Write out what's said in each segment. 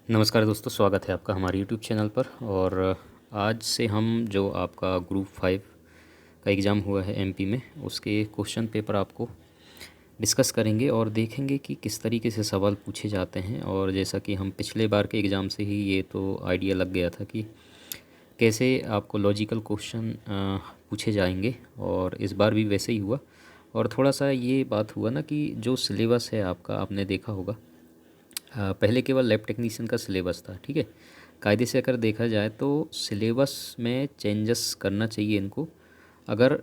नमस्कार दोस्तों, स्वागत है आपका हमारे यूट्यूब चैनल पर। और आज से हम जो आपका ग्रुप 5 का एग्ज़ाम हुआ है एमपी में, उसके क्वेश्चन पेपर आपको डिस्कस करेंगे और देखेंगे कि किस तरीके से सवाल पूछे जाते हैं। और जैसा कि हम पिछले बार के एग्ज़ाम से ही ये तो आइडिया लग गया था कि कैसे आपको लॉजिकल क्वेश्चन पूछे जाएंगे, और इस बार भी वैसे ही हुआ। और थोड़ा सा ये बात हुआ ना कि जो सिलेबस है आपका, आपने देखा होगा पहले केवल लैब टेक्नीशियन का सिलेबस था, ठीक है। कायदे से अगर देखा जाए तो सिलेबस में चेंजेस करना चाहिए इनको। अगर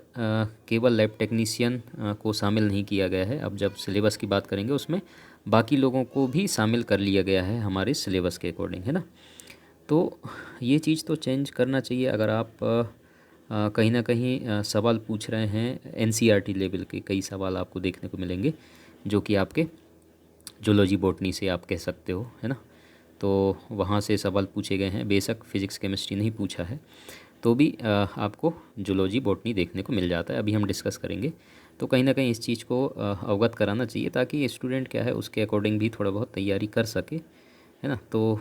केवल लैब टेक्नीशियन को शामिल नहीं किया गया है, अब जब सिलेबस की बात करेंगे उसमें बाकी लोगों को भी शामिल कर लिया गया है हमारे सिलेबस के अकॉर्डिंग, है ना। तो ये चीज़ तो चेंज करना चाहिए। अगर आप कहीं ना कहीं सवाल पूछ रहे हैं एनसीईआरटी लेवल के, कई सवाल आपको देखने को मिलेंगे जो कि आपके जूलॉजी बॉटनी से आप कह सकते हो, है ना। तो वहाँ से सवाल पूछे गए हैं, बेशक फिज़िक्स केमिस्ट्री नहीं पूछा है तो भी आपको जूलॉजी बॉटनी देखने को मिल जाता है। अभी हम डिस्कस करेंगे। तो कहीं ना कहीं इस चीज़ को अवगत कराना चाहिए ताकि स्टूडेंट क्या है उसके अकॉर्डिंग भी थोड़ा बहुत तैयारी कर सके, है ना। तो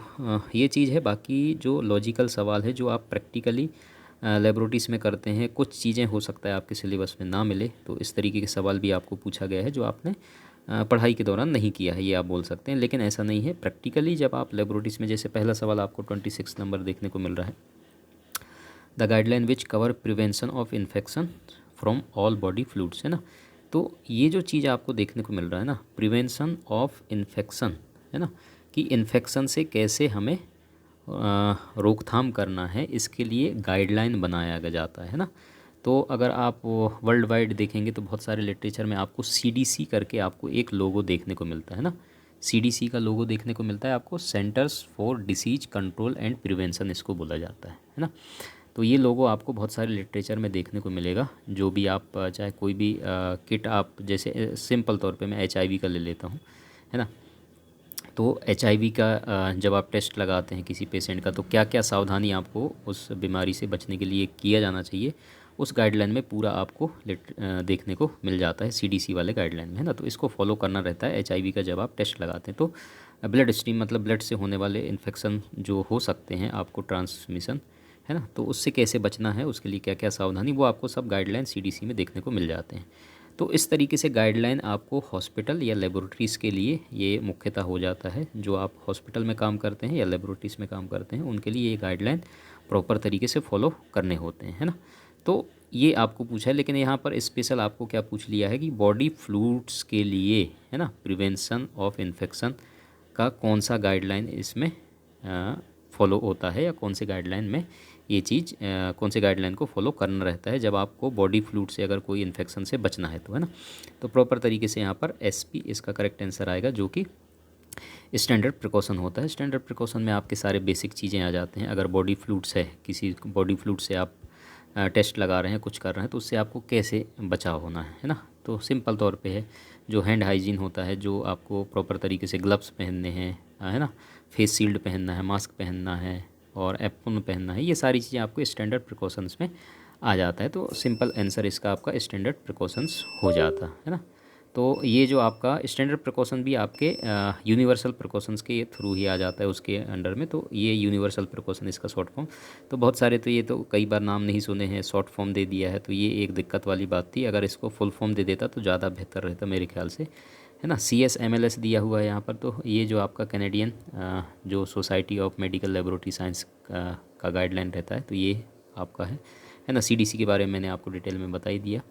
ये चीज़ है। बाकी जो लॉजिकल सवाल है जो आप प्रैक्टिकली लेबोरेटरीज में करते हैं, कुछ चीज़ें हो सकता है आपके सिलेबस में ना मिले, तो इस तरीके के सवाल भी आपको पूछा गया है जो आपने पढ़ाई के दौरान नहीं किया है, ये आप बोल सकते हैं। लेकिन ऐसा नहीं है, प्रैक्टिकली जब आप लेबोरेटरीज में, जैसे पहला सवाल आपको 26 नंबर देखने को मिल रहा है, the guideline which cover prevention of infection from all body fluids, है ना। तो ये जो चीज़ आपको देखने को मिल रहा है ना, प्रिवेंशन ऑफ इन्फेक्शन, है ना, कि इन्फेक्शन से कैसे हमें रोकथाम करना है, इसके लिए गाइडलाइन बनाया गया जाता है ना। तो अगर आप वर्ल्ड वाइड देखेंगे तो बहुत सारे लिटरेचर में आपको सीडीसी करके आपको एक लोगो देखने को मिलता है ना। सीडीसी का लोगो देखने को मिलता है आपको, centres for disease control and prevention इसको बोला जाता है ना। तो ये लोगो आपको बहुत सारे लिटरेचर में देखने को मिलेगा। जो भी आप चाहे कोई भी किट आप, जैसे सिंपल तौर पे मैं एचआईवी का ले लेता हूँ, है ना। तो एचआईवी का जब आप टेस्ट लगाते हैं किसी पेशेंट का, तो क्या क्या सावधानी आपको उस बीमारी से बचने के लिए किया जाना चाहिए, उस गाइडलाइन में पूरा आपको देखने को मिल जाता है सीडीसी वाले गाइडलाइन में, है ना। तो इसको फॉलो करना रहता है एचआईवी का जब आप टेस्ट लगाते हैं। तो ब्लड स्ट्रीम मतलब ब्लड से होने वाले इन्फेक्शन जो हो सकते हैं आपको ट्रांसमिशन, है ना, तो उससे कैसे बचना है, उसके लिए क्या क्या सावधानी, वो आपको सब गाइडलाइन सीडीसी में देखने को मिल जाते हैं। तो इस तरीके से गाइडलाइन आपको हॉस्पिटल या लेबोरेटरीज़ के लिए ये मुख्यतः हो जाता है। जो आप हॉस्पिटल में काम करते हैं या लेबोरेटरीज़ में काम करते हैं, उनके लिए ये गाइडलाइन प्रॉपर तरीके से फॉलो करने होते हैं, है ना। तो ये आपको पूछा है, लेकिन यहाँ पर स्पेशल आपको क्या पूछ लिया है कि बॉडी फ्लूइड्स के लिए, है ना, प्रिवेंशन ऑफ इन्फेक्शन का कौन सा गाइडलाइन इसमें फॉलो होता है, या कौन से गाइडलाइन में ये चीज़, कौन से गाइडलाइन को फॉलो करना रहता है जब आपको बॉडी फ्लूइड से अगर कोई इन्फेक्शन से बचना है तो, है ना। तो प्रॉपर तरीके से यहाँ पर एसपी इसका करेक्ट आंसर आएगा, जो कि स्टैंडर्ड प्रिकॉशन होता है। स्टैंडर्ड प्रिकॉशन में आपके सारे बेसिक चीज़ें आ जाते हैं। अगर बॉडी फ्लूइड्स है, किसी बॉडी फ्लूइड से आप टेस्ट लगा रहे हैं, कुछ कर रहे हैं, तो उससे आपको कैसे बचाव होना है ना। तो सिंपल तौर पे है, जो हैंड हाइजीन होता है, जो आपको प्रॉपर तरीके से ग्लव्स पहनने हैं, है ना, फेस शील्ड पहनना है, मास्क पहनना है और एप्रॉन पहनना है, ये सारी चीज़ें आपको स्टैंडर्ड प्रिकॉशंस में आ जाता है। तो सिंपल आंसर इसका आपका स्टैंडर्ड प्रिकॉशंस हो जाता है ना। तो ये जो आपका स्टैंडर्ड प्रिकॉशन भी आपके यूनिवर्सल प्रिकॉशंस के थ्रू ही आ जाता है उसके अंडर में। तो ये यूनिवर्सल प्रिकॉशन इसका शॉर्ट फॉर्म। तो बहुत सारे तो ये तो कई बार नाम नहीं सुने हैं, शॉर्ट फॉर्म दे दिया है, तो ये एक दिक्कत वाली बात थी। अगर इसको फुल फॉर्म दे देता तो ज़्यादा बेहतर रहता मेरे ख्याल से, है ना। CSMLS दिया हुआ है यहाँ पर। तो ये जो आपका कैनेडियन जो society of medical laboratory science का गाइडलाइन रहता है, तो ये आपका है ना। CDC के बारे में मैंने आपको डिटेल में बता ही दिया,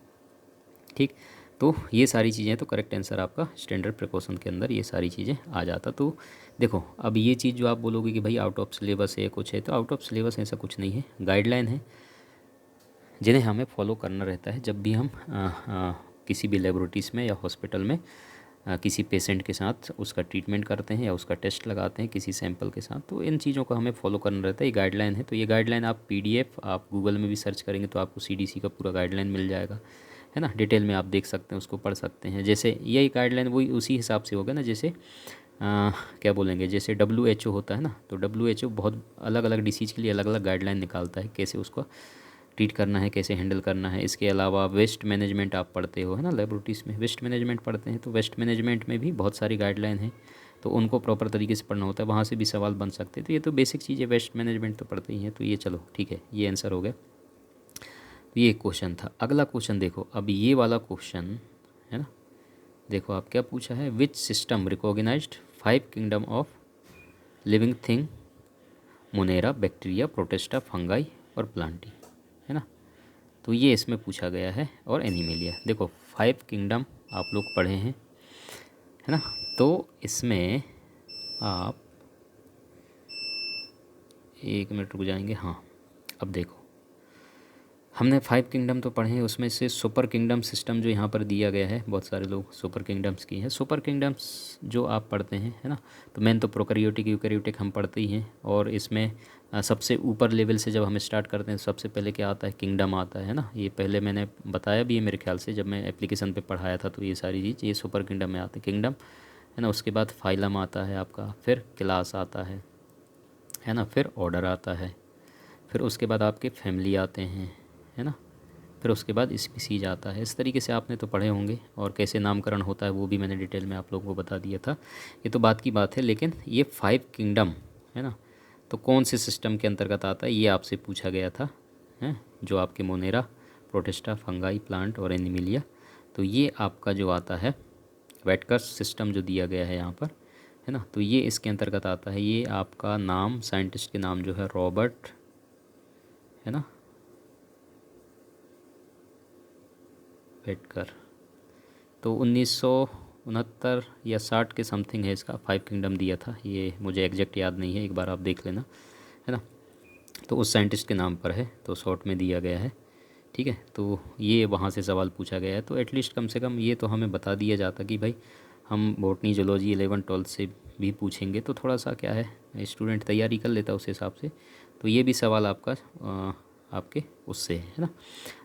ठीक। तो ये सारी चीज़ें, तो करेक्ट आंसर आपका स्टैंडर्ड प्रिकॉशन के अंदर ये सारी चीज़ें आ जाता। तो देखो, अब ये चीज़ जो आप बोलोगे कि भाई आउट ऑफ सिलेबस है कुछ है, तो आउट ऑफ सिलेबस ऐसा कुछ नहीं है। गाइडलाइन है जिन्हें हमें फॉलो करना रहता है जब भी हम किसी भी लेबोरेटरीज़ में या हॉस्पिटल में किसी पेशेंट के साथ उसका ट्रीटमेंट करते हैं या उसका टेस्ट लगाते हैं किसी सैंपल के साथ। तो इन चीज़ों को हमें फॉलो करना रहता है। ये गाइडलाइन है। तो ये गाइडलाइन आप PDF आप गूगल में भी सर्च करेंगे तो आपको CDC का पूरा गाइडलाइन मिल जाएगा, है ना। डिटेल में आप देख सकते हैं, उसको पढ़ सकते हैं। जैसे यही गाइडलाइन वही उसी हिसाब से होगा ना, जैसे क्या बोलेंगे, जैसे WHO होता है ना, तो WHO बहुत अलग अलग डिसीज़ के लिए अलग अलग गाइडलाइन निकालता है, कैसे उसको ट्रीट करना है, कैसे हैंडल करना है। इसके अलावा वेस्ट मैनेजमेंट आप पढ़ते हो, है ना, लेबोरेटरीज़ में वेस्ट मैनेजमेंट पढ़ते हैं, तो वेस्ट मैनेजमेंट में भी बहुत सारी गाइडलाइन है। तो उनको प्रॉपर तरीके से पढ़ना होता है, वहाँ से भी सवाल बन सकते हैं। तो ये तो बेसिक चीज़ है, वेस्ट मैनेजमेंट तो पढ़ते ही हैं। तो ये चलो ठीक है, ये आंसर हो गया। तो ये एक क्वेश्चन था। अगला क्वेश्चन देखो, अब ये वाला क्वेश्चन है ना, देखो आप क्या पूछा है, which system recognized 5 kingdom of living thing, monera, bacteria, protista, fungi और प्लांटी, है ना। तो ये इसमें पूछा गया है, और एनिमेलिया। देखो 5 किंगडम आप लोग पढ़े हैं, है ना। तो इसमें आप 1 मिनट रुक जाएंगे। हाँ, अब देखो हमने 5 किंगडम तो पढ़े हैं, उसमें से सुपर किंगडम सिस्टम जो यहाँ पर दिया गया है, बहुत सारे लोग सुपर किंगडम्स की हैं। सुपर किंगडम्स जो आप पढ़ते हैं, है ना, तो मेन तो प्रोकैरियोटिक यूकैरियोटिक हम पढ़ते ही हैं। और इसमें सबसे ऊपर लेवल से जब हम स्टार्ट करते हैं, सबसे पहले क्या आता है, किंगडम आता है ना। ये पहले मैंने बताया भी है मेरे ख्याल से, जब मैं एप्लीकेशन पे पढ़ाया था। तो ये सारी चीज़ ये सुपर किंगडम में आते हैं, किंगडम, है ना। उसके बाद फाइलम आता है आपका, फिर क्लास आता है ना, फिर ऑर्डर आता है, फिर उसके बाद आपके फैमिली आते हैं, है ना, फिर उसके बाद स्पीसीज आता है। इस तरीके से आपने तो पढ़े होंगे, और कैसे नामकरण होता है वो भी मैंने डिटेल में आप लोगों को बता दिया था। ये तो बात की बात है, लेकिन ये 5 किंगडम, है ना, तो कौन से सिस्टम के अंतर्गत आता है, ये आपसे पूछा गया था, है, जो आपके मोनेरा, प्रोटिस्टा, फंगाई, प्लांट और एनिमिलिया। तो ये आपका जो आता है वेटकर्स सिस्टम जो दिया गया है यहाँ पर, है ना, तो ये इसके अंतर्गत आता है। ये आपका नाम, साइंटिस्ट के नाम जो है रॉबर्ट, है ना, वेटकर। तो 1969 या 60 के समथिंग है इसका 5 किंगडम दिया था। ये मुझे एग्जैक्ट याद नहीं है, एक बार आप देख लेना, है ना। तो उस साइंटिस्ट के नाम पर है, तो शॉर्ट में दिया गया है, ठीक है। तो ये वहाँ से सवाल पूछा गया है। तो एटलीस्ट कम से कम ये तो हमें बता दिया जाता कि भाई हम बॉटनी जूलॉजी 11-12 से भी पूछेंगे, तो थोड़ा सा क्या है, स्टूडेंट तैयारी कर लेता उस हिसाब से। तो ये भी सवाल आपका आपके उससे है ना।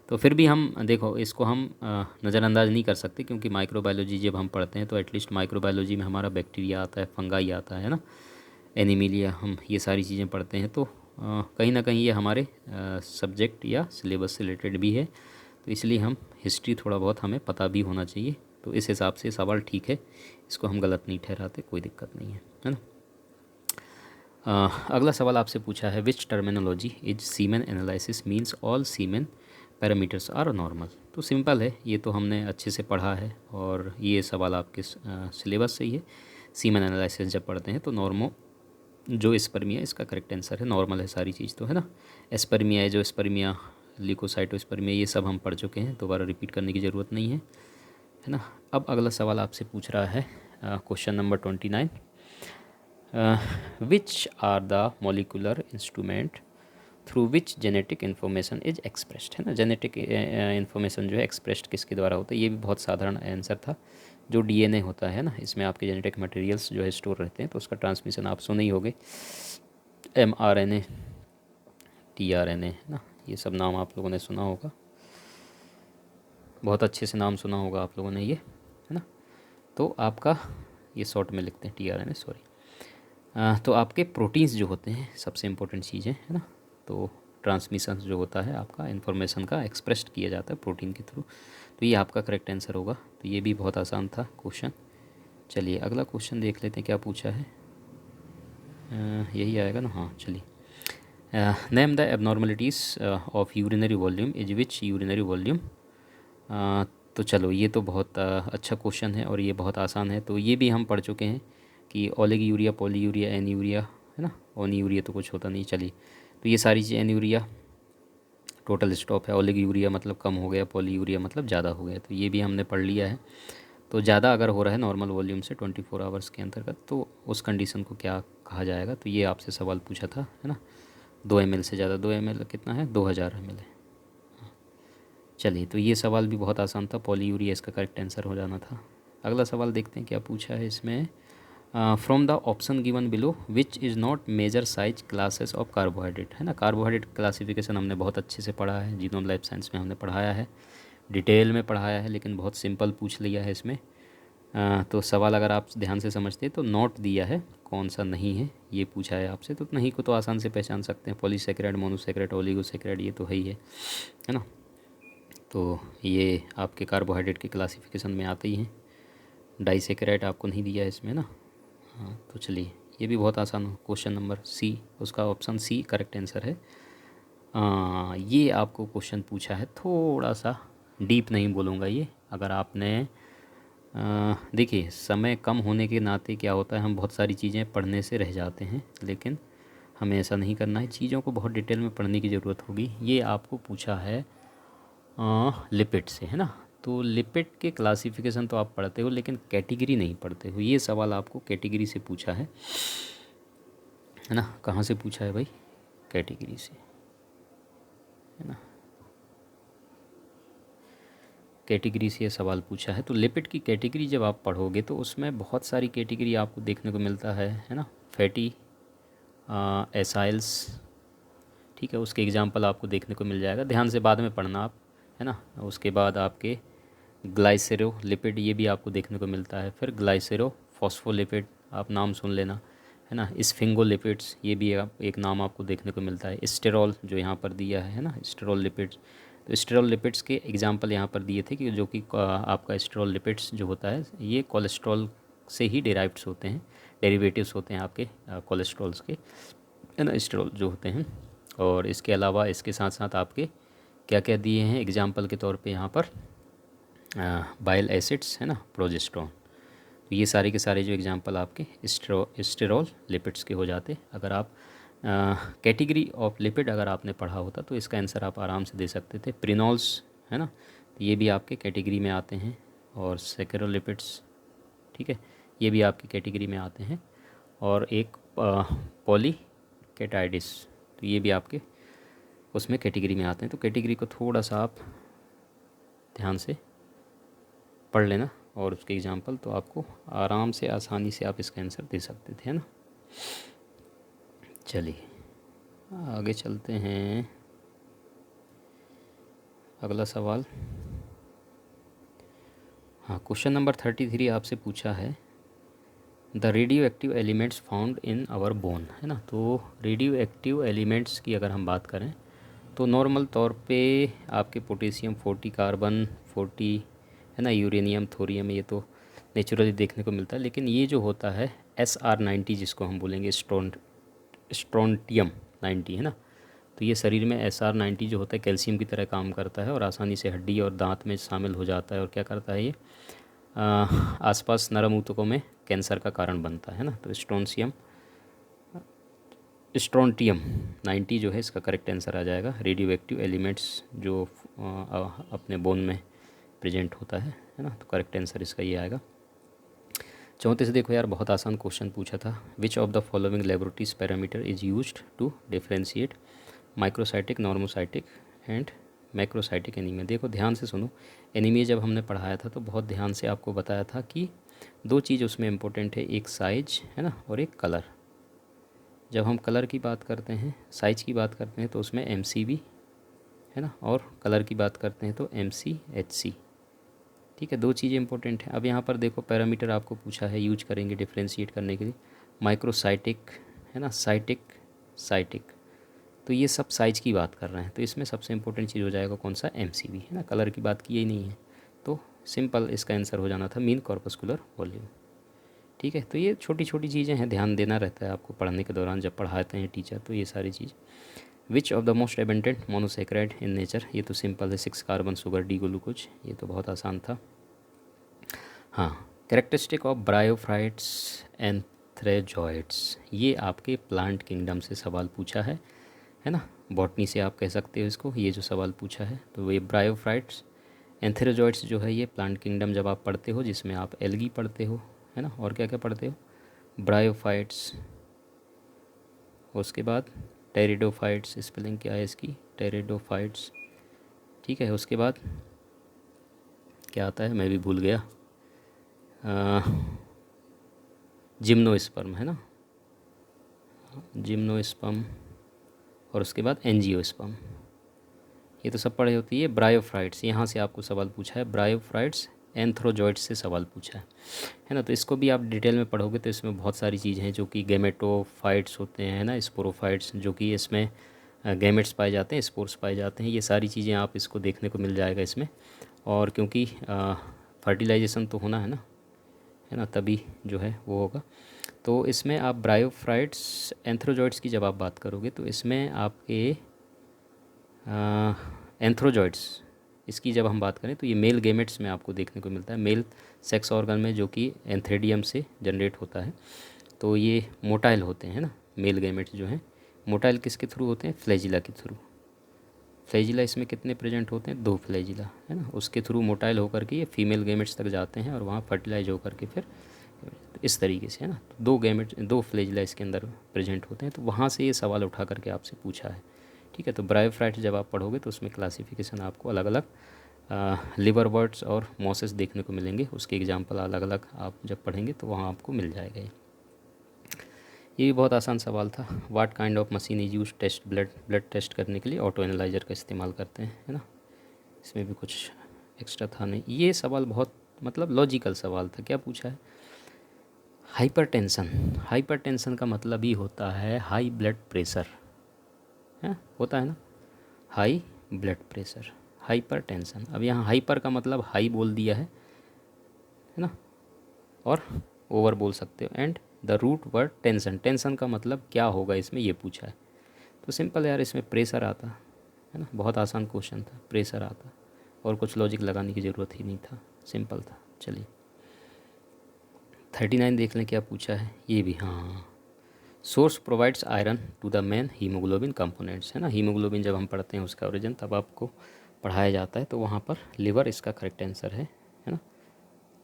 तो फिर भी हम देखो इसको हम नज़रअंदाज नहीं कर सकते, क्योंकि माइक्रोबायोलॉजी जब हम पढ़ते हैं तो एटलीस्ट माइक्रोबायोलॉजी में हमारा बैक्टीरिया आता है, फंगाई आता है ना, एनिमिलिया, हम ये सारी चीज़ें पढ़ते हैं। तो कहीं ना कहीं ये हमारे सब्जेक्ट या सिलेबस से रिलेटेड भी है। तो इसलिए हम हिस्ट्री थोड़ा बहुत हमें पता भी होना चाहिए। तो इस हिसाब से सवाल ठीक है, इसको हम गलत नहीं ठहराते, कोई दिक्कत नहीं है ना। अगला सवाल आपसे पूछा है, which terminology is semen analysis means all semen parameters are normal. तो सिंपल है, ये तो हमने अच्छे से पढ़ा है, और ये सवाल आपके सिलेबस से ही है। सीमेन एनालिसिस जब पढ़ते हैं तो नॉर्मो जो स्पर्मिया, इसका करेक्ट आंसर है, नॉर्मल है सारी चीज़ तो, है ना। एस्पर्मिया है जो स्पर्मिया, लिकोसाइटोस्पर्मिया, ये सब हम पढ़ चुके हैं, दोबारा रिपीट करने की ज़रूरत नहीं है ना। अब अगला सवाल आपसे पूछ रहा है question number 29, which are the molecular instrument through which genetic information is expressed, है ना। जेनेटिक इन्फॉर्मेशन जो है एक्सप्रेस्ड किसके द्वारा होता है, ये भी बहुत साधारण आंसर था। जो डीएनए होता है ना, इसमें आपके जेनेटिक मटेरियल्स जो है स्टोर रहते हैं, तो उसका ट्रांसमिशन आप सुने ही होंगे, mRNA, tRNA, है ना, ये सब नाम आप लोगों ने सुना होगा, बहुत अच्छे से नाम सुना होगा आप लोगों ने ये, है ना। तो आपका ये शॉर्ट में लिखते हैं tRNA, सॉरी। तो आपके प्रोटीन्स जो होते हैं सबसे इम्पोर्टेंट चीज़ें, है ना। तो ट्रांसमिशन जो होता है आपका इन्फॉर्मेशन का, एक्सप्रेस्ड किया जाता है प्रोटीन के थ्रू। तो ये आपका करेक्ट आंसर होगा। तो ये भी बहुत आसान था क्वेश्चन। चलिए अगला क्वेश्चन देख लेते हैं क्या पूछा है। यही आएगा ना, हाँ चलिए। Name the abnormalities of urinary volume is which urinary volume. तो चलो ये तो बहुत अच्छा क्वेश्चन है, और ये बहुत आसान है। तो ये भी हम पढ़ चुके हैं कि ओलिगोयूरिया, पॉलीयूरिया, एनीयूरिया, है ना। ओनीयूरिया तो कुछ होता नहीं, चलिए। तो ये सारी चीज़ें, एनीयूरिया टोटल स्टॉप है, ओलिगोयूरिया मतलब कम हो गया, पॉलीयूरिया मतलब ज़्यादा हो गया। तो ये भी हमने पढ़ लिया है। तो ज़्यादा अगर हो रहा है नॉर्मल वॉल्यूम से 24 आवर्स के अंतर्गत, तो उस कंडीशन को क्या कहा जाएगा। तो ये आपसे सवाल पूछा था, है ना। 2 ml से ज़्यादा, 2 ml कितना है, 2000 ml है। चलिए, तो ये सवाल भी बहुत आसान था, पॉलीयूरिया इसका करेक्ट आंसर हो जाना था। अगला सवाल देखते हैं क्या पूछा है इसमें। From the option given below which is not major size classes of carbohydrate, है ना। कार्बोहाइड्रेट क्लासिफिकेशन हमने बहुत अच्छे से पढ़ा है, जीनोम लाइफ साइंस में हमने पढ़ाया है, डिटेल में पढ़ाया है, लेकिन बहुत सिंपल पूछ लिया है इसमें। तो सवाल अगर आप ध्यान से समझते हैं तो नोट दिया है, कौन सा नहीं है ये पूछा है आपसे। तो नहीं को तो आसान से पहचान सकते हैं, पॉलीसेकेराइड, मोनोसेकेराइड, ओलिगोसेकेराइड, ये तो है ही है ना। तो ये आपके कार्बोहाइड्रेट की क्लासिफिकेशन में आते ही हैं। डाइसेकेराइड आपको नहीं दिया है इसमें ना, हाँ तो चलिए, ये भी बहुत आसान हो, क्वेश्चन नंबर सी, उसका ऑप्शन सी करेक्ट आंसर है। ये आपको क्वेश्चन पूछा है, थोड़ा सा डीप नहीं बोलूँगा ये। अगर आपने देखिए, समय कम होने के नाते क्या होता है, हम बहुत सारी चीज़ें पढ़ने से रह जाते हैं, लेकिन हमें ऐसा नहीं करना है, चीज़ों को बहुत डिटेल में पढ़ने की ज़रूरत होगी। ये आपको पूछा है लिपिड से, है ना। तो लिपिड के क्लासिफिकेशन तो आप पढ़ते हो, लेकिन कैटेगरी नहीं पढ़ते हो। ये सवाल आपको कैटेगरी से पूछा है ना। कहाँ से पूछा है भाई? कैटेगरी से, है ना। कैटेगरी से ये सवाल पूछा है। तो लिपिड की कैटेगरी जब आप पढ़ोगे तो उसमें बहुत सारी कैटेगरी आपको देखने को मिलता है ना। फैटी एसाइल्स, ठीक है, उसके एग्जांपल आपको देखने को मिल जाएगा, ध्यान से बाद में पढ़ना आप, है ना। उसके बाद आपके ग्लाइसेरोलिपिड, ये भी आपको देखने को मिलता है। फिर ग्लाइसेरो फॉस्फोलिपिड, आप नाम सुन लेना, है ना। स्फिंगोलिपिड्स, ये भी एक नाम आपको देखने को मिलता है। स्टेरॉल जो यहाँ पर दिया है ना, स्टेरॉल लिपिड्स। तो स्टेरॉल लिपिड्स के एग्जांपल यहाँ पर दिए थे कि जो कि आपका स्टेरॉल लिपिड्स जो होता है ये कोलेस्ट्रॉल से ही डेराइव्ड्स होते हैं, डेरिवेटिव्स होते हैं आपके कोलेस्ट्रॉल्स के, है ना, स्टेरॉल जो होते हैं। और इसके अलावा इसके साथ साथ आपके क्या क्या दिए हैं एग्जाम्पल के तौर पे यहाँ पर, बाइल एसिड्स, है ना, प्रोजेस्टेरोन। तो ये सारे के सारे जो एग्जांपल आपके स्टेरॉल लिपिड्स के हो जाते। अगर आप कैटेगरी ऑफ लिपिड अगर आपने पढ़ा होता तो इसका आंसर आप आराम से दे सकते थे। प्रिनॉल्स, है ना, तो ये भी आपके कैटेगरी में आते हैं। और सेकेरोलिपिड्स, ठीक है, ये भी आपकी कैटेगरी में आते हैं। और एक पॉलीकेटाइडिस, तो ये भी आपके उसमें कैटेगरी में आते हैं। तो कैटेगरी को थोड़ा सा आप ध्यान से पढ़ लेना और उसके एग्जांपल, तो आपको आराम से आसानी से आप इसका आंसर दे सकते थे, है ना। चलिए आगे चलते हैं। अगला सवाल, हाँ, क्वेश्चन नंबर 33 आपसे पूछा है the radio active elements found in our bone, है ना। तो रेडियो एक्टिव एलिमेंट्स की अगर हम बात करें तो नॉर्मल तौर पे आपके पोटेशियम 40, कार्बन 40, है ना, यूरेनियम, थोरियम, ये तो नेचुरली देखने को मिलता है। लेकिन ये जो होता है SR90, जिसको हम बोलेंगे स्ट्रोंटियम 90, है ना, तो ये शरीर में SR90 जो होता है कैल्शियम की तरह काम करता है और आसानी से हड्डी और दांत में शामिल हो जाता है। और क्या करता है ये, आसपास नरम ऊतकों में कैंसर का कारण बनता है ना। तो स्ट्रोंटियम 90 जो है इसका करेक्ट आंसर आ जाएगा। रेडियो एक्टिव एलिमेंट्स जो अपने बोन में प्रेजेंट होता है ना, तो करेक्ट आंसर इसका ये आएगा। 34 देखो यार, बहुत आसान क्वेश्चन पूछा था। Which of the following laboratories parameter is used to differentiate microcytic, normocytic and macrocytic anaemia. देखो ध्यान से सुनो, एनीमिया जब हमने पढ़ाया था तो बहुत ध्यान से आपको बताया था कि दो चीज़ उसमें इम्पोर्टेंट है, एक साइज, है ना, और एक कलर। जब हम कलर की बात करते हैं, साइज की बात करते हैं तो उसमें MCV, है ना, और कलर की बात करते हैं तो MCHC, ठीक है, दो चीज़ें इंपॉर्टेंट हैं। अब यहाँ पर देखो पैरामीटर आपको पूछा है, यूज करेंगे डिफ्रेंशिएट करने के लिए, माइक्रोसाइटिक, है ना, साइटिक, साइटिक, तो ये सब साइज की बात कर रहे हैं। तो इसमें सबसे इंपॉर्टेंट चीज़ हो जाएगा कौन सा, MCV, है ना, कलर की बात की ही नहीं है। तो सिंपल इसका आंसर हो जाना था मीन कॉर्पस्कुलर वॉल्यूम, ठीक है। तो ये छोटी छोटी चीज़ें हैं, ध्यान देना रहता है आपको पढ़ने के दौरान जब पढ़ाते हैं टीचर, तो ये सारी चीज़। Which of the most abundant monosaccharide in nature, ये तो सिंपल है, 6 कार्बन शुगर डी ग्लूकोज, ये तो बहुत आसान था। हाँ, कैरेक्टरिस्टिक ऑफ ब्रायोफाइट्स एंथ्रेजॉइड्स, ये आपके प्लांट किंगडम से सवाल पूछा है ना, बॉटनी से आप कह सकते हो इसको, ये जो सवाल पूछा है। तो ये ब्रायोफाइट्स एंथ्रेजॉइड्स जो है ये प्लांट किंगडम जब आप पढ़ते हो, जिसमें आप एल्गी पढ़ते हो, है ना, और क्या क्या पढ़ते हो, ब्रायोफाइट्स, उसके बाद टेरिडोफाइट्स, स्पेलिंग क्या है इसकी, टेरिडोफाइट्स, ठीक है। उसके बाद क्या आता है, मैं भी भूल गया, जिम्नोस्पर्म, है ना, जिम्नोस्पर्म, और उसके बाद एंजियोस्पर्म, ये तो सब पढ़े होती है। ब्रायोफाइट्स, यहाँ से आपको सवाल पूछा है, ब्रायोफाइट्स एंथ्रोजॉइड्स से सवाल पूछा है ना। तो इसको भी आप डिटेल में पढ़ोगे तो इसमें बहुत सारी चीज़ें हैं जो कि गैमेटोफाइट्स होते हैं, है ना, स्पोरोफाइट्स, जो कि इसमें गैमेट्स पाए जाते हैं, स्पोर्स पाए जाते हैं, ये सारी चीज़ें आप इसको देखने को मिल जाएगा इसमें। और क्योंकि फर्टिलाइजेशन तो होना है ना, तभी जो है वो होगा। तो इसमें आप ब्रायोफाइट्स एंथ्रोजॉइड्स की जब आप बात करोगे तो इसमें आपके एंथ्रोजॉइड्स, इसकी जब हम बात करें तो ये मेल गेमेट्स में आपको देखने को मिलता है, मेल सेक्स ऑर्गन में, जो कि एंथ्रेडियम से जनरेट होता है। तो ये मोटाइल होते हैं ना, मेल गेमेट्स जो हैं। मोटाइल किसके थ्रू होते हैं? फ्लैजिला के थ्रू। फ्लैजिला इसमें कितने प्रेजेंट होते हैं? 2 फ्लैजिला, है ना। उसके थ्रू मोटाइल होकर के ये फीमेल गेमेट्स तक जाते हैं और वहाँ फर्टिलाइज होकर के फिर इस तरीके से, है ना। तो 2 फ्लैजिला इसके अंदर प्रेजेंट होते हैं। तो वहाँ से ये सवाल उठा करके आपसे पूछा है, ठीक है। तो ब्रायोफाइट जब आप पढ़ोगे तो उसमें क्लासिफिकेशन आपको अलग अलग लिवर वर्ड्स और मॉसेस देखने को मिलेंगे। उसके एग्जाम्पल अलग अलग आप जब पढ़ेंगे तो वहाँ आपको मिल जाएगा। ये भी बहुत आसान सवाल था। What kind of machine is use test blood test करने के लिए? ऑटो एनालाइजर का इस्तेमाल करते हैं, है ना। इसमें भी कुछ एक्स्ट्रा था नहीं। ये सवाल बहुत मतलब लॉजिकल सवाल था। क्या पूछा है? हाइपरटेंशन। हाइपरटेंशन का मतलब ही होता है हाई ब्लड प्रेशर, है, होता है ना, हाई ब्लड प्रेशर, हाइपरटेंशन। अब यहाँ हाइपर का मतलब हाई बोल दिया है ना, और ओवर बोल सकते हो। And the root word tension, tension का मतलब क्या होगा इसमें, ये पूछा है। तो सिंपल यार, इसमें प्रेशर आता है ना। बहुत आसान क्वेश्चन था, प्रेशर आता, और कुछ लॉजिक लगाने की ज़रूरत ही नहीं था, सिंपल था। चलिए 39 देख लें क्या पूछा है। ये भी हाँ, source provides iron to the main haemoglobin components, है ना। हीमोग्लोबिन जब हम पढ़ते हैं उसका ओरिजिन तब आपको पढ़ाया जाता है, तो वहाँ पर लिवर इसका करेक्ट आंसर है ना।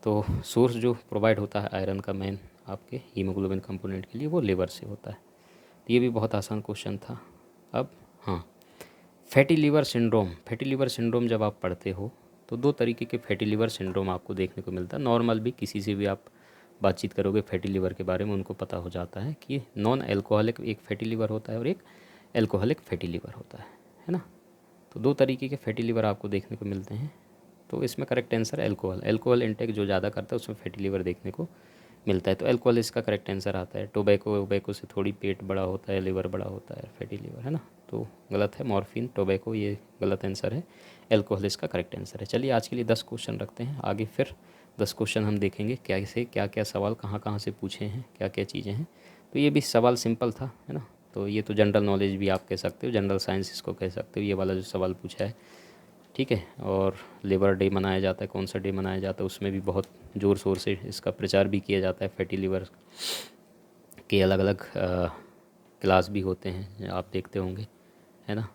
तो सोर्स जो प्रोवाइड होता है आयरन का मेन आपके हीमोग्लोबिन कंपोनेंट के लिए, वो लिवर से होता है। तो ये भी बहुत आसान क्वेश्चन था। अब हाँ, fatty liver syndrome. Fatty liver syndrome जब आप पढ़ते हो तो 2 तरीके के फैटी लिवर सिंड्रोम आपको देखने को मिलता है। नॉर्मल भी किसी से भी आप बातचीत करोगे फैटी लिवर के बारे में, उनको पता हो जाता है कि नॉन एल्कोहलिक एक फैटी लिवर होता है और एक एल्कोहलिक फैटी लिवर होता है ना। तो 2 तरीके के फैटी लिवर आपको देखने को मिलते हैं। तो इसमें करेक्ट आंसर अल्कोहल इंटेक जो ज़्यादा करता है उसमें फैटी लिवर देखने को मिलता है। तो अल्कोहल इसका करेक्ट आंसर आता है। टोबैको से थोड़ी पेट बड़ा होता है, लिवर बड़ा होता है, फैटी लिवर, है ना। तो गलत है, मॉर्फिन, टोबैको, ये गलत आंसर है। अल्कोहल इसका करेक्ट आंसर है। चलिए आज के लिए 10 क्वेश्चन रखते हैं, आगे फिर 10 क्वेश्चन हम देखेंगे कैसे क्या क्या सवाल कहाँ कहाँ से पूछे हैं, क्या क्या चीज़ें हैं। तो ये भी सवाल सिंपल था, है ना। तो ये तो जनरल नॉलेज भी आप कह सकते हो, जनरल साइंस इसको कह सकते हो, ये वाला जो सवाल पूछा है, ठीक है। और लेबर डे मनाया जाता है, कौन सा डे मनाया जाता है, उसमें भी बहुत ज़ोर शोर से इसका प्रचार भी किया जाता है। फैटी लिवर के अलग अलग क्लास भी होते हैं, आप देखते होंगे, है ना।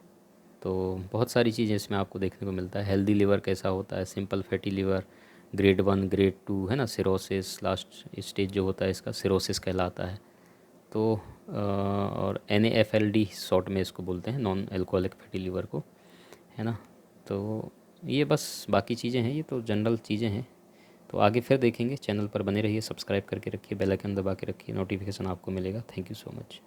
तो बहुत सारी चीज़ें इसमें आपको देखने को मिलता है। हेल्दी लिवर कैसा होता है, simple fatty liver, grade 1, grade 2, है ना। सिरोसिस, लास्ट स्टेज जो होता है इसका सिरोसिस कहलाता है। तो और NAFLD शॉर्ट में इसको बोलते हैं, नॉन एल्कोहलिक फैटी लिवर को, है ना। तो ये बस बाकी चीज़ें हैं, ये तो जनरल चीज़ें हैं। तो आगे फिर देखेंगे। चैनल पर बने रहिए, सब्सक्राइब करके रखिए, बेल आइकन दबा के रखिए, नोटिफिकेशन आपको मिलेगा। Thank you so much.